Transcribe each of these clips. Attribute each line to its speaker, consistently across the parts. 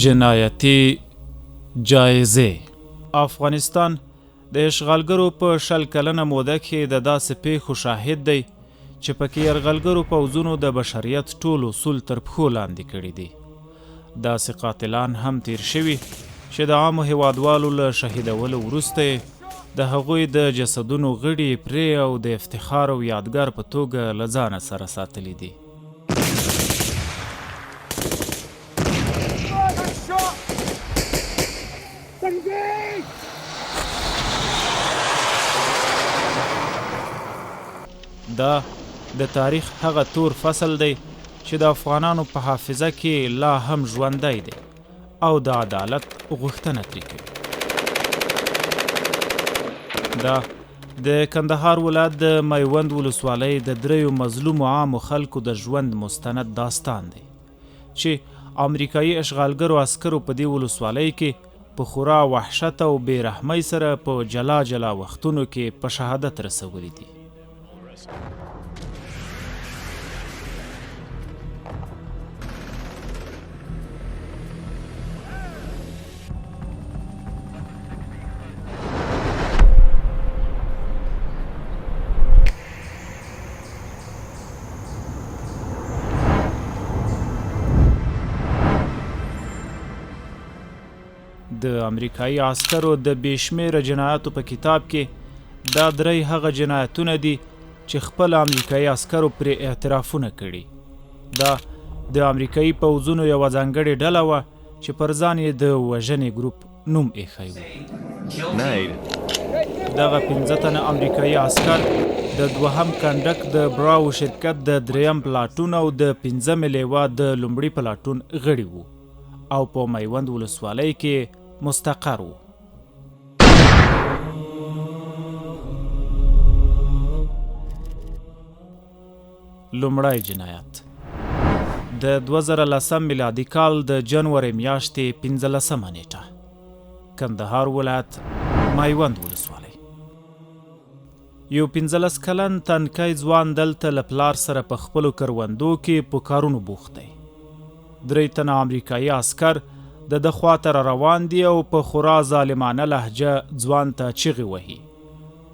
Speaker 1: جنایتي جایزې. افغانستان د اشغالګرو په 100 کلنه موده کې د داسې پیښو شاهد دی چې پکې یرغلګرو پوځونو د بشریت ټول اصول تر پښو لاندې کړي دي. داسې قاتلان هم تیر شوي چې د عامو هیوادوالو له شهیدولو وروسته د هغوی د جسدونو غړي پرې او د افتخار او یادګار په توګه له ځانه سره ساتلي دي. دا د تاریخ هغه تور فصل دی چې د افغانانو په حافظه کې لا هم ژوندی دی او د عدالت غوښتنه ترې کوي. دا د کندهار ولایت د میوند ولسوالۍ د 3 مظلومو عامو خلکو د ژوند مستند داستان دی چې امریکایي اشغالګرو عسکرو په دې ولسوالۍ کې په خورا وحشت او بې رحمۍ سره په جلا جلا وختونو کې په شهادت رسولي دي. د امریکایي عسکرو د بېشمېره جنایاتو په کتاب کې دا 3 هغه جنایتونه دي چې خپل امریکایي عسکرو پرې اعترافونه کړي. دا د امریکایي پوځونو یوه ځانګړې ډله وه چې پر ځان یې د وژنې ګروپ نوم ایښی و. دغه 15 تنه امریکایي عسکر د 2م کنډک د براو شرکت د 3م پلاټون او د 5مې لیوا د لومړي پلاټون غړي وو او په میوند ولسوالۍ کې مستقر وو. لومړی جنایت د 2010 میلادي کال د جنوري میاشتې 15مه نیټه، کندهار ولایت، میوند ولسوالۍ. یو 15 کلن تنکی ځوان دلته له پلار سره په خپلو کروندو کې په کارونو بوخت دی. 3 تنه امریکایي عسکر د ده خواته را روان دي او په خورا ظالمانه لهجه ځوان ته چیغې وهي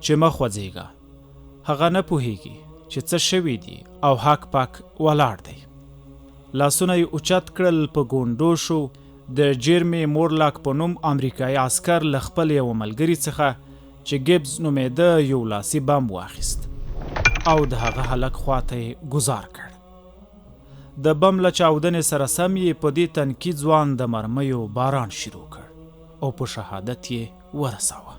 Speaker 1: چې مه خوځېږه. هغه نه پوهیږي چې څه شوي دي او هک پک ولاړ دی. لاسونه یې اوچت کړل، په ګونډو شو. د جیرمي مورلاک په نوم امریکایي عسکر له خپل یوه ملګري څخه چې ګیبز نومېده یو لاسي بم واخیست او د هغه هلک خواته یې ګزار کړ. د بم له چاودنې سره سم یې په دې تنکي ځوان د مرمیو باران شروع کړ او په شهادت یې ورساوه.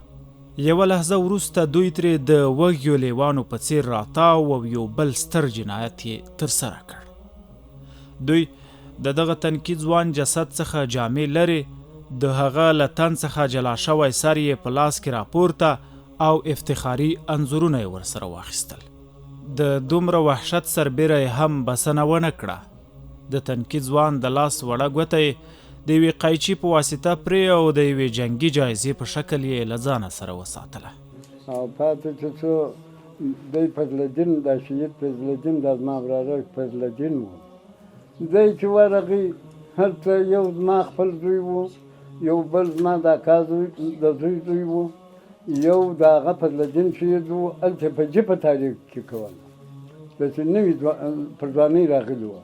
Speaker 1: یوه لحظه وروسته دوی ترې د وږیو لیوانو په څیر راتاو او یو بل ستر جنایت یې ترسره کړ. دوی د دغه تنکي ځوان جسد څخه جامې لرې، د هغه له تن څخه جلا شوی سر یې په لاس کې راپورته او افتخاري انځورونه یې ورسره واخیستل. د دومره وحشت سربیره یې هم بسنه ونه کړه. د تنکي ځوان د لاس وړه ګوته یې د یوې قیچي په واسطه پرې او د یوې جنګي جایزې په شکل یې له ځانه سره وساتله.
Speaker 2: او پاتې چې څو دی فضلالدین، دا شهید فضلالدین، دا زما وراره فضلالدین و. دی چې ورغی هلته یو زما خپل زوی و، یو بل زما د اکا د زوی زوی و، یو د هغه فضلالدین شهید و. هلته په جبه تاریخ کې کوله، داسې نوي پر ځوانۍ راغلي وه.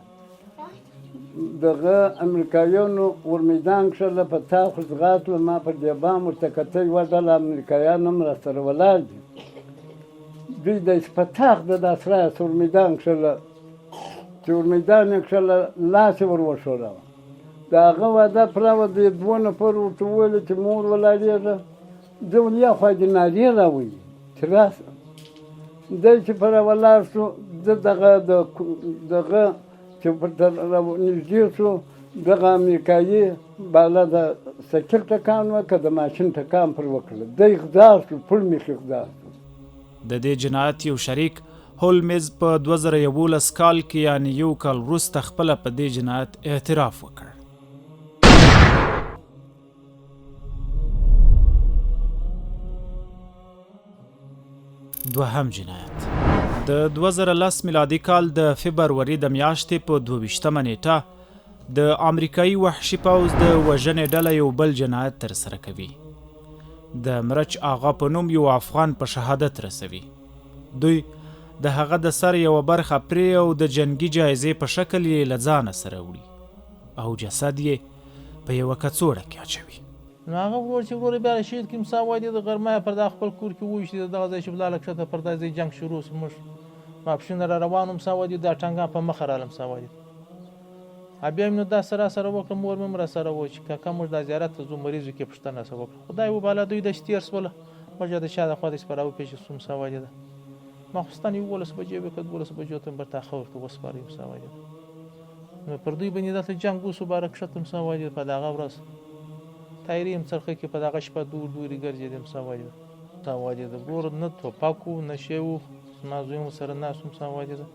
Speaker 2: دغه امریکایانو ورمیدان کښله، په تاخو ځغاتله. ما پر دې بام ورته کته، یوه ډله امریکایان هم راسره ولاړ دي. دوی داسې په تاخ د داسې راسه ورمیدان کښله چې ورمیدان یې کښله، لاس یې ور وښوراوه. د هغه واده پوره وه. د 2 نفرو ورته وویل چې مور ولاړېږه. زه ولیا خوا دې نارې راویي چې راسه. دی چې په راولاړ شو، زه دغه چې ورته نږدې شو، دغه امریکایي بالا د سایکل ټکان وکړه، د ماشین ټکان پر وکړه. دی غذار شو، پړ مې غذار شو.
Speaker 1: د دې جنایت یو شریک هولمز په 2011 کال کې، یعنی یو کال وروسته، خپله په دې جنایت اعتراف وکړ. دوهم جنایت د 2010 میلادي کال د فبروري د میاشتې په 22مه نیټه د امریکایي وحشي پوځ د وژنې ډله یو بل جنایت ترسره کوي. د مرچ آغا په نوم یو افغان په شهادت رسوي. دوی د هغه د سر یوه برخه پرې او د جنګي جایزې په شکل یې له ځانه سره وړي او جسد یې په یوه کڅوړه کې اچوي.
Speaker 3: نو هغه ورور چې ورور بیا شهید کړي مساوات د غرمه پر د خپل کور کې وویشتي دغه ځای چې بلاله کښته پر دغه ځای جنګ شروع سو. موږ ماپښین را روان وم مساوات دا ټنګا په مخه راغلم مساوات بیا مې نو دا سره وکړه. مور مې راسره وه چې کاکا موږ دا زیارت ته ځو مریضو کې پوښتنه راسره وکړه. خدای وباله دوی داسې تېر شوله. موږ د شا د خوا داسې په راوپېژې سو مساوات ده. ماخوستن 11 بجې وې که 12 بجو ته بر تاخه ورته وسپارئ مساوات ده. نو پر دوی باندې دلته جنګ وسو باره کښته مساوات ده. په دغه ورځ تایري یم څرخه کې په دغه شپه دورې ګرځېدې مساوات ده. مساوات ده ګور نه توپک و نه شی و. زما زوی هم سره ناست و مساوات ده.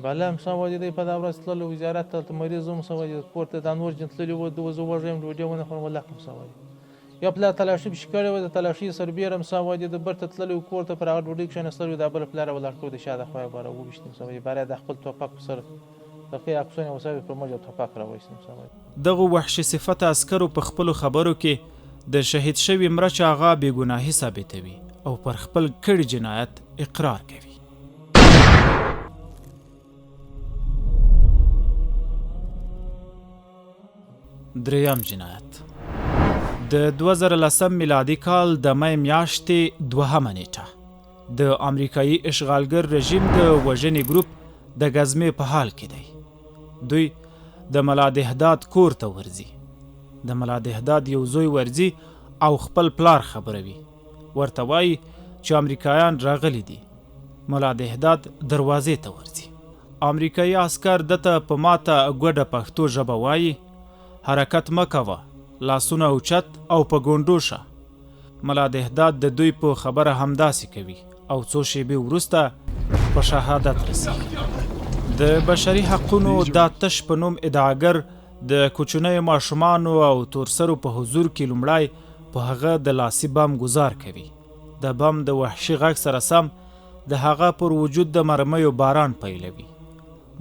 Speaker 3: بالا مساوات ده په دغه ورځ تللو وزارت ته هلته مریض و مساوات ده. کور ته دا نور جن تللي وو زه وږی یم ډوډۍ ونه خورم ولاکه مساوات ده. یا پلار تلاشي پشي کړی وه د تلاشي سربیره مساوات ده. برته تللی کور ته پر هغه ډوډۍ کښېنستلی وو. دا بله پلار یې ولاړ کړی د شا د خوا یې باره وویشتې مساوات ده. باره د خپل توپک په سر دقیق عکسونه یې وسوي پر موږ توپک راوایستې مساوات ده.
Speaker 1: دغو وحشي صفته عسکرو په خپلو خبرو کې د شهید شوي مرچ آغا بېګناهي ثابتوي او پر خپل کړي جنایت اقرار کوي. دریم جنایت د 2010 میلادي کال د می میاشتې 2مه نیټه د امریکایي اشغالګر رژیم د وژنې ګروپ د ګزمې په حال کې دی. دوی د ملا دهداد کور ته ورځي. د ملا دهداد یو زوی ورځي او خپل پلار خبروي. ورته وایي چې امریکایان راغلي دي. ملا دهداد دروازې ته ورځي. امریکایي عسکر دته په ماته ګوډه پښتو ژبه وایي حرکت مه کوه، لاسونه اوچت او په ګونډو شه. ملا دهداد د دوی په خبره همداسې کوي او څو شېبې وروسته په شهادت رسېږي. د بشري حقونو دا تش په نوم ادعاګر د کوچنیو ماشومانو او تورسرو په حضور کې لومړی په هغه د لاسي بم ګزار کوي. د بم د وحشي غږ سره سم د هغه پر وجود د مرمیو باران پیلوي.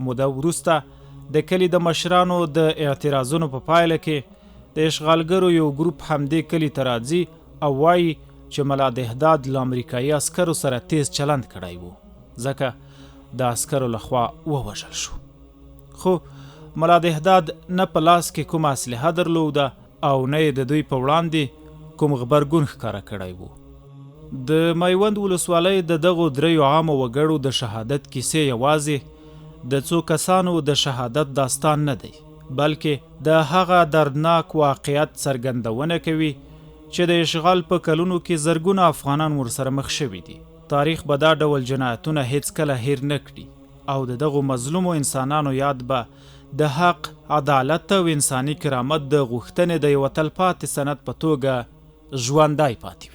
Speaker 1: موده وروسته د کلي د مشرانو د اعتراضونو په پایله کې د اشغالګرو یو ګروپ همدې کلي ته راځي او وایي چې ملا دهداد له امریکایي عسکرو سره تیز چلند کړی و ځکه د عسکرو لخوا ووژل شو. خو ملا دهداد نه په لاس کې کومه اسلحه درلوده او نه یې د دوی په وړاندې کوم غبرګون ښکاره کړی و. د میوند ولسوالۍ د دغو دریو عامو وګړو د شهادت کیسې یوازې د څو کسانو د شهادت داستان نه دی بلکې د هغه دردناک واقعیت څرګندونه کوي چې د اشغال په کلونو کې زرګونه افغانان ورسره مخ شوي دي. تاریخ به دا ډول جنایتونه هیڅکله هیر نه کړي او د دغو مظلومو انسانانو یاد به د حق، عدالت او انساني کرامت د غوښتنې د یوه تلپاتې سند په توګه ژوندی پاتې وي.